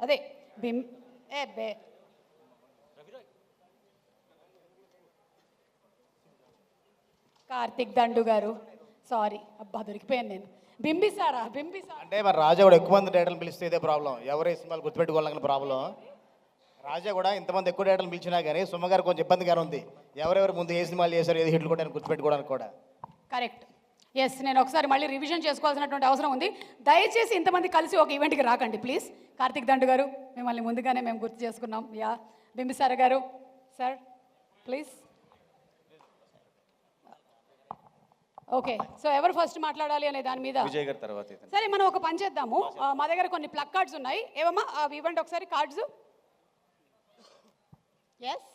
అదే బిం ఏ బే కార్తిక్ దండు గారు, సారీ అబ్బా దొరికిపోయాను నేను. బింబిసారా అంటే మరి రాజా కూడా ఎక్కువ మంది డేటలు పిలిస్తే ఇదే ప్రాబ్లం. ఎవరే సినిమాలు గుర్తుపెట్టుకోవాలని ప్రాబ్లం. రాజా కూడా ఇంతమంది ఎక్కువ డేటలు పిలిచినా కానీ సుమ్మగారు కొంచెం ఇబ్బందిగానే ఉంది. ఎవరెవరు ముందు ఏ సినిమాలు చేశారు, ఏది హిట్లు కొట్టారని గుర్తుపెట్టుకోవడానికి కూడా. కరెక్ట్. ఎస్, నేను ఒకసారి మళ్ళీ రివిజన్ చేసుకోవాల్సినటువంటి అవసరం ఉంది. దయచేసి ఇంతమంది కలిసి ఒక ఈవెంట్కి రాకండి ప్లీజ్. కార్తిక్ దండు గారు, మిమ్మల్ని ముందుగానే మేము గుర్తు చేసుకున్నాం. యా బింబిసార గారు సార్ ప్లీజ్. ఓకే, సో ఎవరు ఫస్ట్ మాట్లాడాలి అనే దాని మీద విజయ్ గారి తర్వాత. సరే, మనం ఒక పని చేద్దాము. మా దగ్గర కొన్ని ప్లగ్ కార్డ్స్ ఉన్నాయి. ఏమమ్మా ఇవ్వండి ఒకసారి కార్డ్స్. ఎస్,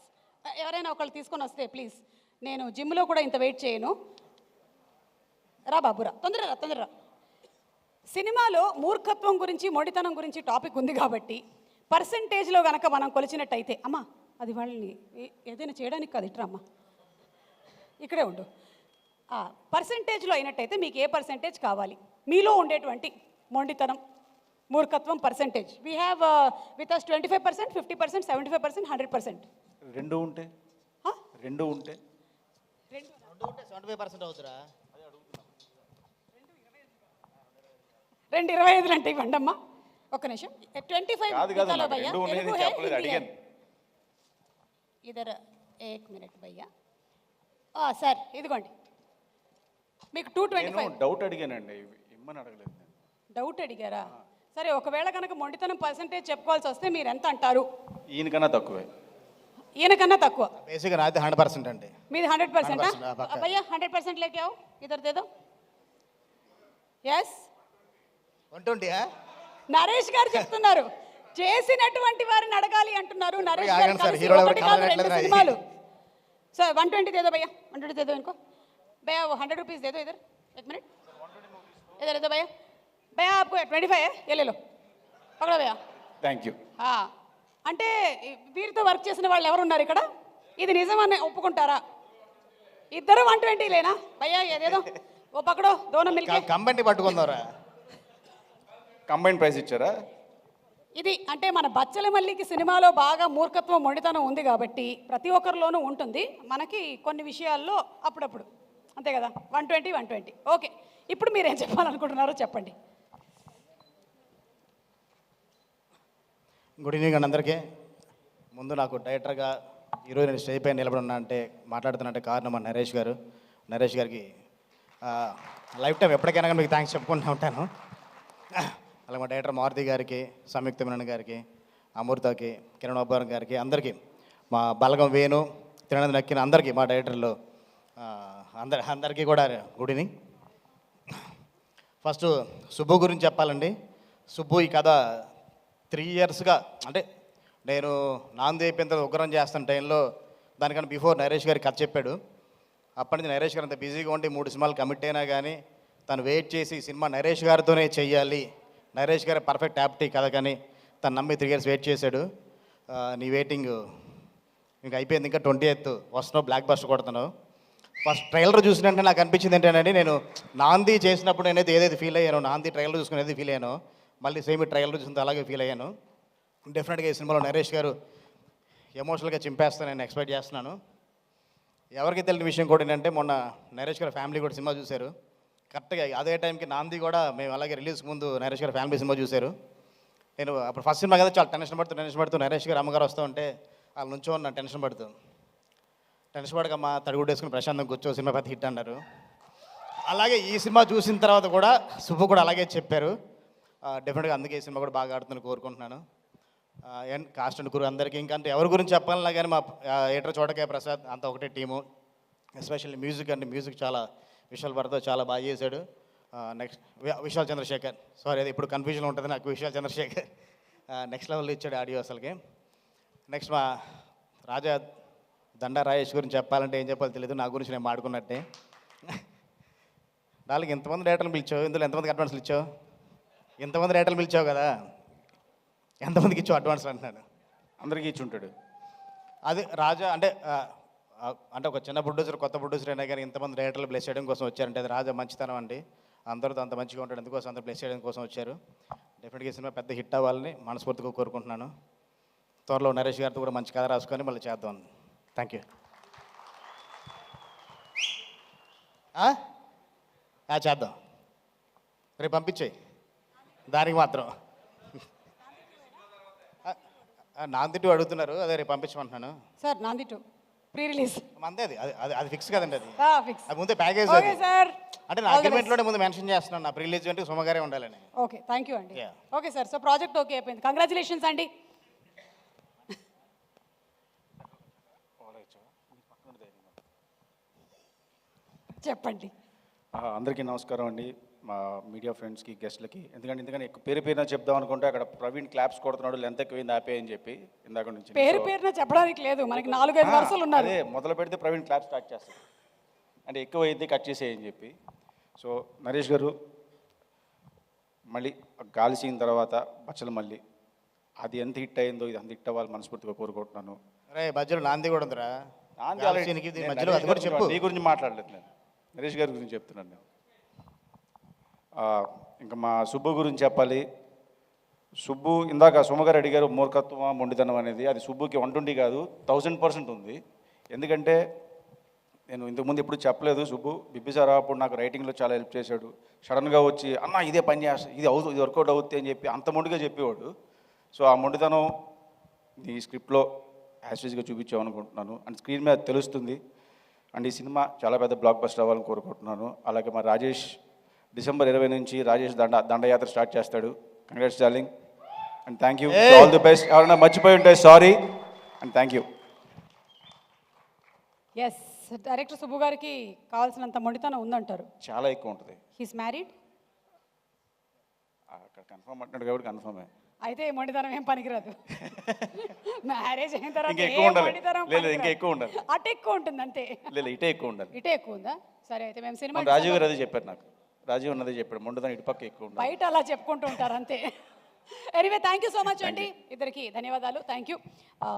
ఎవరైనా ఒకళ్ళు తీసుకొని వస్తే ప్లీజ్. నేను జిమ్లో కూడా ఇంత వెయిట్ చేయను. రా బాబురా, తొందరరా. సినిమాలో మూర్ఖత్వం గురించి, మొండితనం గురించి టాపిక్ ఉంది కాబట్టి పర్సంటేజ్లో కనుక మనం కొలిచినట్టయితే, అమ్మా అది వాళ్ళని ఏదైనా చేయడానికి కాదు, ఇట్రా అమ్మా, ఇక్కడే ఉండు. పర్సంటేజ్లో అయినట్టయితే మీకు ఏ పర్సంటేజ్ కావాలి? మీలో ఉండేటువంటి మొండితనం, మూర్ఖత్వం percentage. We have with us 25%, 50%, 75%, 100%. రెండు ఉంటే 75% అవుతురా. 2.25 అంటే ఇవ్వండి అమ్మా. ఒక్క నిమిషం. 25 ఇదర్ 1 మినిట్ భయ్యా. సార్ ఇదిగోండి మీకు 225. డౌట్ అడిగానండి, ఇమ్మని అడగలేదు. డౌట్ అడిగారా? సరే, ఒకవేళ కనుక మొండితనం పర్సంటేజ్ చెప్పుకోవాల్సి వస్తే మీరు ఎంత అంటారు? ఈయనకన్నా తక్కువే. ఈయనకన్నా తక్కువ. బేసిక్గా నాది 100% అండి. మీది 100%? భయ్యా 100% లేకే आओ इधर दे दो. ఎస్ 120. నరేష్ గారు చెప్తున్నారు, చేసినటువంటి వారిని అడగాలి అంటున్నారు. నరేష్ గారు కలిసి ఒకటి కాదు, 2 సినిమాలు. सर 120 दे दो भैया, 120 दे दो इनको भैया. वो 100 रुपीज़ दे दो इधर. 1 मिनट इधर दे दो भैया. भैया आपको 25 है, ये ले लो, पकड़ो भैया. Thank you. అంటే వీరితో వర్క్ చేసిన వాళ్ళు ఎవరు ఉన్నారు ఇక్కడ? ఇది నిజమని ఒప్పుకుంటారా? ఇద్దరు 120 లేనా భయ్యా? ఏదేదో ఓ పకడో దోనం మిల్కే. కంబైన్ పట్టుకుందారా? కంబైన్ ప్రైస్ ఇచ్చారా? ఇది అంటే మన బచ్చల మల్లికి సినిమాలో బాగా మూర్ఖత్వం, మొండితనం ఉంది కాబట్టి ప్రతి ఒక్కరిలోనూ ఉంటుంది. మనకి కొన్ని విషయాల్లో అప్పుడప్పుడు అంతే కదా. 120. ఓకే, ఇప్పుడు మీరేం చెప్పాలనుకుంటున్నారో చెప్పండి. గుడ్ ఈవినింగ్ అండి అందరికీ. ముందు నాకు డైరెక్టర్గా ఈరోజు నేను స్టేజ్ పైన నిలబడున్నా అంటే, మాట్లాడుతున్నట్టే కారణం మా నరేష్ గారు. నరేష్ గారికి లైఫ్ టైం ఎప్పటికైనా కానీ మీకు థ్యాంక్స్ చెప్పుకుంటూ ఉంటాను. అలాగే మా డైరెక్టర్ మారుతి గారికి, సంయుక్త మీనన్ గారికి, అమృతకి, కిరణ్ అబ్బారం గారికి, అందరికీ, మా బలగం వేణు, తిరణ్ నక్కిన అందరికీ, మా డైరెక్టర్లు అందరికీ కూడా గుడ్ ఈవినింగ్. ఫస్ట్ సుబ్బు గురించి చెప్పాలండి. సుబ్బు ఈ కథ 3 ఇయర్స్గా, అంటే నేను నాంది అయిపోయిన తర్వాత ఉగ్రం చేస్తున్న టైంలో దానికన్నా బిఫోర్ నరేష్ గారికి కథ చెప్పాడు. అప్పటి నుంచి నరేష్ గారు అంత బిజీగా ఉండి 3 సినిమాలు కమిట్ అయినా కానీ తను వెయిట్ చేసి సినిమా నరేష్ గారితోనే చెయ్యాలి, నరేష్ గారి పర్ఫెక్ట్ యాప్టీ కథ కానీ తను నమ్మి 3 ఇయర్స్ వెయిట్ చేశాడు. నీ వెయిటింగ్ ఇంకా అయిపోయింది, ఇంకా 28th వస్తున్నావు, బ్లాక్ బస్టర్ కొడుతున్నావు. ఫస్ట్ ట్రైలర్ చూసినట్టే నాకు అనిపించింది ఏంటంటే, నేను నాంది చేసినప్పుడు నేనైతే ఏదైతే ఫీల్ అయ్యానో, నాంది ట్రైలర్ చూసుకుని ఏదైతే ఫీల్ అయ్యానో, మళ్ళీ సేమ్ ట్రైలర్ చూసినంత అలాగే ఫీల్ అయ్యాను. డెఫినెట్గా ఈ సినిమాలో నరేష్ గారు ఎమోషనల్గా చింపేస్తాను నేను ఎక్స్పెక్ట్ చేస్తున్నాను. ఎవరికి తెలియని విషయం కూడా ఏంటంటే, మొన్న నరేష్ గారి ఫ్యామిలీ కూడా సినిమా చూశారు. కరెక్ట్గా అదే టైంకి నాంది కూడా మేము అలాగే రిలీజ్కి ముందు నరేష్ గారి ఫ్యామిలీ సినిమా చూశారు. నేను అప్పుడు ఫస్ట్ సినిమా కదా చాలా టెన్షన్ పడుతూ నరేష్ గారు అమ్మగారు వస్తూ ఉంటే వాళ్ళ నుంచో నా టెన్షన్ పడకమ్మా తడిగుడ్డు వేసుకుని ప్రశాంతం కూర్చో, సినిమా పెద్ద హిట్ అన్నారు. అలాగే ఈ సినిమా చూసిన తర్వాత కూడా సుబ్బు కూడా అలాగే చెప్పారు. డెఫినెట్గా అందుకే ఈ సినిమా కూడా బాగా ఆడుతుందని కోరుకుంటున్నాను. అండ్ కాస్ట్ అండ్ క్రూ అందరికీ, ఇంకంటే ఎవరి గురించి చెప్పాలన్నా కానీ మా ఎటర్ చోటకే ప్రసాద్ అంతా ఒకటే టీము. ఎస్పెషల్లీ మ్యూజిక్ అంటే మ్యూజిక్ చాలా విశాల్ భరతో చాలా బాగా చేశాడు. నెక్స్ట్ విశాల్ చంద్రశేఖర్, సారీ అది ఇప్పుడు కన్ఫ్యూజన్ ఉంటుంది నాకు, విశాల్ చంద్రశేఖర్ నెక్స్ట్ లెవెల్లో ఇచ్చాడు ఆడియో అసలుకి. నెక్స్ట్ మా రాజా దండా రాజేష్ గురించి చెప్పాలంటే ఏం చెప్పాలో తెలియదు, నా గురించి నేను మాడుకున్నట్టే. వాళ్ళకి ఎంతమంది డేటలు పిలిచావు, ఇందులో ఎంతమందికి అడ్వాన్స్లు ఇచ్చావు? ఎంతమంది డేటలు పిలిచావు కదా, ఎంతమందికి ఇచ్చావు అడ్వాన్స్లు అంటున్నాడు? అందరికీ ఇచ్చి ఉంటాడు. అది రాజా అంటే ఒక చిన్న ప్రొడ్యూసర్, కొత్త ప్రొడ్యూసర్ అయినా కానీ ఇంతమంది డైరెక్టర్లు బ్లెస్ చేయడం కోసం వచ్చారంటే అది రాజా మంచితనం అండి. అందరితో అంత మంచిగా ఉంటాడు, అందుకోసం అందరూ బ్లెస్ చేయడం కోసం వచ్చారు. డెఫినెట్గా ఈ సినిమా పెద్ద హిట్ అవ్వాలని మనస్ఫూర్తిగా కోరుకుంటున్నాను. త్వరలో నరేష్ గారితో కూడా మంచి కథ రాసుకొని మళ్ళీ చేద్దాం. Thank you. చేద్దాం. రేపు పంపించేయి దానికి మాత్రం. నాందిట్టు అడుగుతున్నారు, అదే రేపు పంపించమంటున్నాను. సార్ నాంది 2 ప్రీ రిలీజ్ అంతే, అది అది అది ఫిక్స్ కదండి. అది ఫిక్స్. అది ముందే ప్యాకేజ్. ఓకే సార్, అంటే నా అగ్రిమెంట్లోనే ముందు మెన్షన్ చేస్తున్నాను, నా ప్రీ రిలీజ్ అంటే సుమగారే ఉండాలని. ఓకే థ్యాంక్ యూ అండి. Yeah. Okay sir, so project okay అయిపోయింది. కంగ్రాచులేషన్స్ అండి. చెప్పండి. అందరికీ నమస్కారం అండి, మా మీడియా ఫ్రెండ్స్కి, గెస్ట్లకి. ఎందుకంటే ఎక్కువ పేరు పేరున చెప్దాం అనుకుంటే అక్కడ ప్రవీణ్ క్లాప్స్ కొడుతున్నాడు, లెంత్ ఎక్కువైంది ఆపే అని చెప్పి ఇందాక నుంచి. పేరు పేరున చెప్పడానికి లేదు, మనకి 4-5 వరుసలు ఉన్నారు. అదే మొదలు పెడితే ప్రవీణ్ క్లాప్ స్టార్ట్ చేస్తాడు, అంటే ఎక్కువ అయితే కట్ చేసేయని చెప్పి. సో నరేష్ గారు మళ్ళీ గాలి సీన్ తర్వాత బచ్చలు మళ్ళీ అది ఎంత హిట్ అయిందో ఇది అంత హిట్ అవ్వాలి మనస్ఫూర్తిగా కోరుకుంటున్నాను. రే మధ్యలో నాంది కూడా ఉందిరా. నాంది గాలి already- సీన్కి నేను మధ్యలో నరేష్ అది కూడా గారి చెప్పు. గురించి- నీ గురించి మాట్లాడలేదు నేను, నరేష్ గారి గురించి చెప్తున్నాను నేను. ఇంకా మా సుబ్బు గురించి చెప్పాలి. సుబ్బు ఇందాక సుమగారు అడిగారు మూర్ఖత్వమా మొండితనం అనేది. అది సుబ్బుకి 120 కాదు 1000% ఉంది. ఎందుకంటే నేను ఇంతకుముందు ఎప్పుడు చెప్పలేదు. సుబ్బు బిబ్బిసార్ అప్పుడు నాకు రైటింగ్లో చాలా హెల్ప్ చేశాడు. సడన్గా వచ్చి అన్న ఇదే పని చేస్తా, ఇది అవుతుంది, ఇది వర్కౌట్ అవుతుంది అని చెప్పి అంత మొండిగా చెప్పేవాడు. సో ఆ మొండితనం ఈ స్క్రిప్ట్లో యాస్టేజ్గా చూపించామనుకుంటున్నాను. అండ్ స్క్రీన్ మీద తెలుస్తుంది. అండ్ ఈ సినిమా చాలా పెద్ద బ్లాక్ బస్టర్ అవ్వాలని కోరుకుంటున్నాను. అలాగే మా రాజేష్ డిసెంబర్ 20 నుంచి రాజేష్ దండయాత్ర స్టార్ట్ చేస్తాడు. Congrats darling and thank you, all the best. ఎవరైనా మర్చిపోయి ఉంటే sorry and thank you. Yes, director Subbu గారికి కావాల్సినంత మొండితనం ఉందంటారు. చాలా ఎక్కువ ఉంటుంది. He's married. అక్కడ కన్ఫర్మ్ అంటున్నాడు కాబట్టి కన్ఫర్మే. అయితే ఈ మొండితనం ఏం పనికిరాదు. మ్యారేజ్ అయిన తర్వాత ఇంకా ఏ ఎక్కువ ఉండాలి. మొండితనం లేదు, ఇంకా పనికిరాదు. ఎక్కువ ఉండాలి. అటు ఎక్కువ ఉంటుంది అంతే. లేదు, ఇటే ఎక్కువ ఉండాలి. ఇటే ఎక్కువ ఉందా? సరే అయితే మేము సినిమా రాజీవ్ గారు అదే చెప్పారు నాకు. రాజీవ్ అన్నదే చెప్పాడు, మొండదాని ఇటుపక్క ఎక్కువ ఉండాలి. బయట అలా చెప్పుకుంటూ ఉంటారు అంతే. Anyway thank you so much అండి, ఇద్దరికి ధన్యవాదాలు. Thank you.